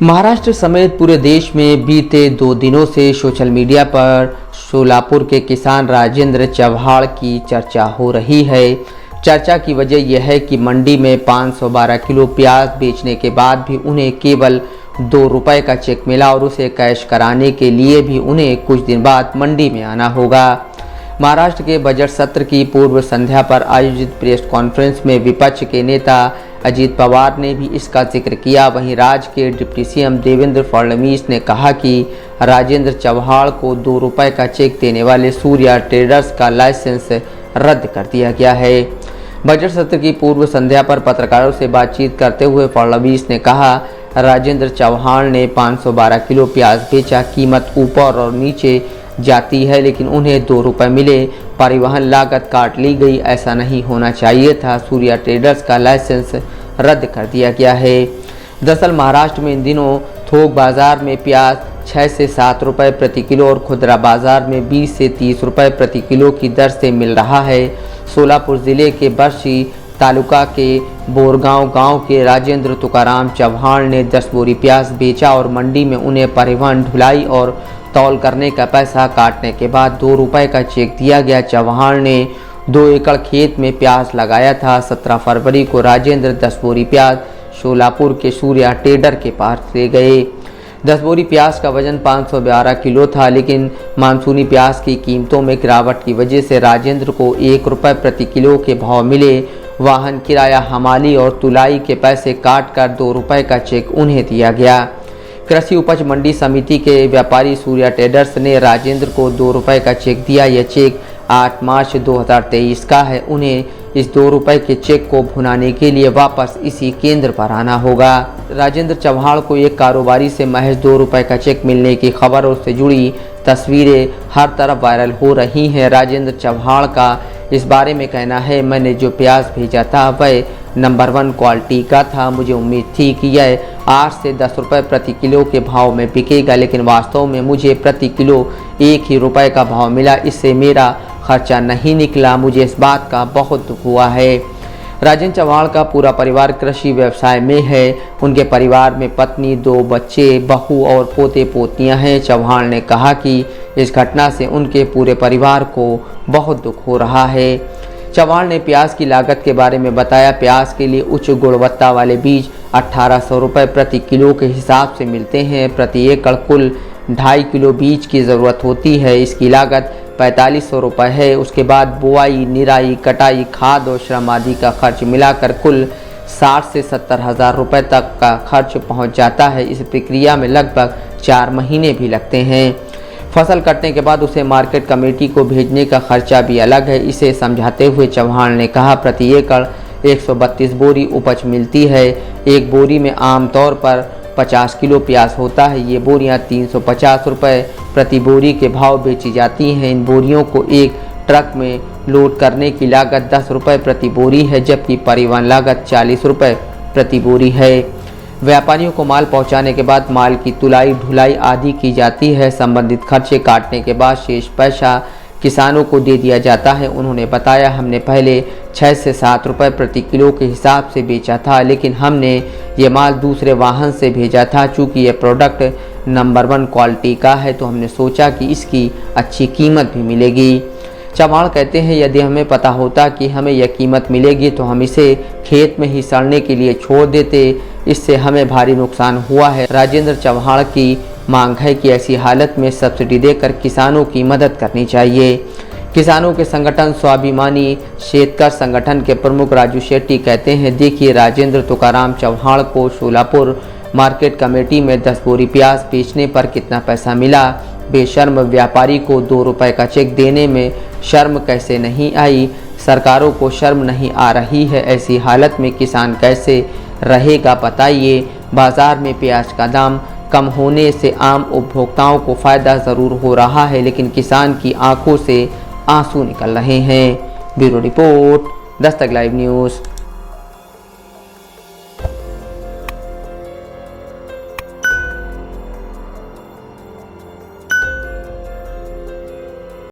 महाराष्ट्र समेत पूरे देश में बीते 2 दिनों से सोशल मीडिया पर सोलापुर के किसान राजेंद्र चव्हाण की चर्चा हो रही है। चर्चा की वजह यह है कि मंडी में 512 किलो प्याज बेचने के बाद भी उन्हें केवल 2 रुपये का चेक मिला और उसे कैश कराने के लिए भी उन्हें कुछ दिन बाद मंडी में आना होगा। महाराष्ट्र के बजट सत्र की पूर्व संध्या पर आयोजित प्रेस कॉन्फ्रेंस में विपक्ष के नेता अजीत पवार ने भी इसका जिक्र किया। वहीं राज्य के डिप्टी सीएम देवेंद्र फडणवीस ने कहा कि राजेंद्र चव्हाण को 2 रुपये का चेक देने वाले सूर्या ट्रेडर्स का लाइसेंस रद्द कर दिया गया है। बजट सत्र की पूर्व संध्या पर पत्रकारों से बातचीत करते हुए फडणवीस ने कहा, राजेंद्र चव्हाण ने 512 किलो प्याज बेचा। कीमत ऊपर और नीचे जाती है लेकिन उन्हें 2 रुपये मिले। परिवहन लागत काट ली गई, ऐसा नहीं होना चाहिए था। सूर्या ट्रेडर्स का लाइसेंस रद्द कर दिया गया है। दरअसल महाराष्ट्र में इन दिनों थोक बाजार में प्याज 6 से 7 रुपये प्रति किलो और खुदरा बाजार में 20 से 30 रुपये प्रति किलो की दर से मिल रहा है। सोलापुर जिले के बर्शी तालुका के बोरगांव गांव के राजेंद्र तुकाराम चव्हाण ने 10 बोरी प्याज बेचा और मंडी में उन्हें परिवहन, ढुलाई और तौल करने का पैसा काटने के बाद 2 रुपये का चेक दिया गया। चव्हाण ने 2 एकड़ खेत में प्याज लगाया था। 17 फरवरी को राजेंद्र 10 बोरी प्याज सोलापुर के सूर्या ट्रेडर के पास ले गए। 10 बोरी प्याज का वजन 512 किलो था, लेकिन मानसूनी प्याज की कीमतों में गिरावट की वजह से राजेंद्र को 1 रुपये प्रति किलो के भाव मिले। वाहन किराया, हमाली और तुलाई के पैसे काटकर 2 रुपये का चेक उन्हें दिया गया। कृषि उपज मंडी समिति के व्यापारी सूर्या ट्रेडर्स ने राजेंद्र को 2 रुपये का चेक दिया। यह चेक 8 मार्च 2023 का है। उन्हें इस 2 रुपये के चेक को भुनाने के लिए वापस इसी केंद्र पर आना होगा। राजेंद्र चव्हाण को एक कारोबारी से महज 2 रुपये का चेक मिलने की खबर और उससे जुड़ी तस्वीरें हर तरफ वायरल हो रही हैं। राजेंद्र चव्हाण का इस बारे में कहना है, मैंने जो प्याज भेजा था वह नंबर 1 क्वालिटी का था। मुझे उम्मीद थी कि यह 8 से 10 रुपये प्रति किलो के भाव में बिकेगा, लेकिन वास्तव में मुझे प्रति किलो 1 ही रुपये का भाव मिला। इससे मेरा खर्चा नहीं निकला। मुझे इस बात का बहुत दुख हुआ है। राजेंद्र चव्हाण का पूरा परिवार कृषि व्यवसाय में है। उनके परिवार में पत्नी, 2 बच्चे, बहू और पोते पोतियां हैं। चव्हाण ने कहा कि इस घटना से उनके पूरे परिवार को बहुत दुख हो रहा है। चव्हाण ने प्याज की लागत के बारे में बताया, प्याज के लिए उच्च गुणवत्ता वाले बीज 1800 रुपये प्रति किलो के हिसाब से मिलते हैं। प्रति एकड़ कुल 2.5 किलो बीज की ज़रूरत होती है। इसकी लागत 4500 रुपये है। उसके बाद बुआई, निराई, कटाई, खाद और श्रम आदि का खर्च मिलाकर कुल 60 से 70 हज़ार रुपये तक का खर्च पहुंच जाता है। इस प्रक्रिया में लगभग 4 महीने भी लगते हैं। फसल कटने के बाद उसे मार्केट कमेटी को भेजने का खर्चा भी अलग है। इसे समझाते हुए चव्हाण ने कहा, प्रति एकड़ 132 बोरी उपज मिलती है। एक बोरी में आमतौर पर 50 किलो प्याज होता है। ये बोरियां 350 रुपये प्रति बोरी के भाव बेची जाती हैं। इन बोरियों को एक ट्रक में लोड करने की लागत 10 रुपये प्रति बोरी है, जबकि परिवहन लागत 40 रुपये प्रति बोरी है। व्यापारियों को माल पहुंचाने के बाद माल की तुलाई, ढुलाई आदि की जाती है। संबंधित खर्चे काटने के बाद शेष पैसा किसानों को दे दिया जाता है। उन्होंने बताया, हमने पहले 6 से 7 रुपये प्रति किलो के हिसाब से बेचा था, लेकिन हमने ये माल दूसरे वाहन से भेजा था। चूँकि यह प्रोडक्ट नंबर 1 क्वालिटी का है तो हमने सोचा कि इसकी अच्छी कीमत भी मिलेगी। चव्हाण कहते हैं, यदि हमें पता होता कि हमें यह कीमत मिलेगी तो हम इसे खेत में ही सड़ने के लिए छोड़ देते। इससे हमें भारी नुकसान हुआ है। राजेंद्र चव्हाण की मांग है कि ऐसी हालत में सब्सिडी देकर किसानों की मदद करनी चाहिए। किसानों के संगठन स्वाभिमानी शेतकर संगठन के प्रमुख राजू शेट्टी कहते हैं, देखिए राजेंद्र तुकाराम चव्हाण को सोलापुर मार्केट कमेटी में 10 बोरी प्याज बेचने पर कितना पैसा मिला। बेशर्म व्यापारी को 2 रुपये का चेक देने में शर्म कैसे नहीं आई। सरकारों को शर्म नहीं आ रही है। ऐसी हालत में किसान कैसे रहेगा बताइए। बाजार में प्याज का दाम कम होने से आम उपभोक्ताओं को फ़ायदा ज़रूर हो रहा है, लेकिन किसान की आंखों से आंसू निकल रहे हैं। Bureau report, Dastak live news.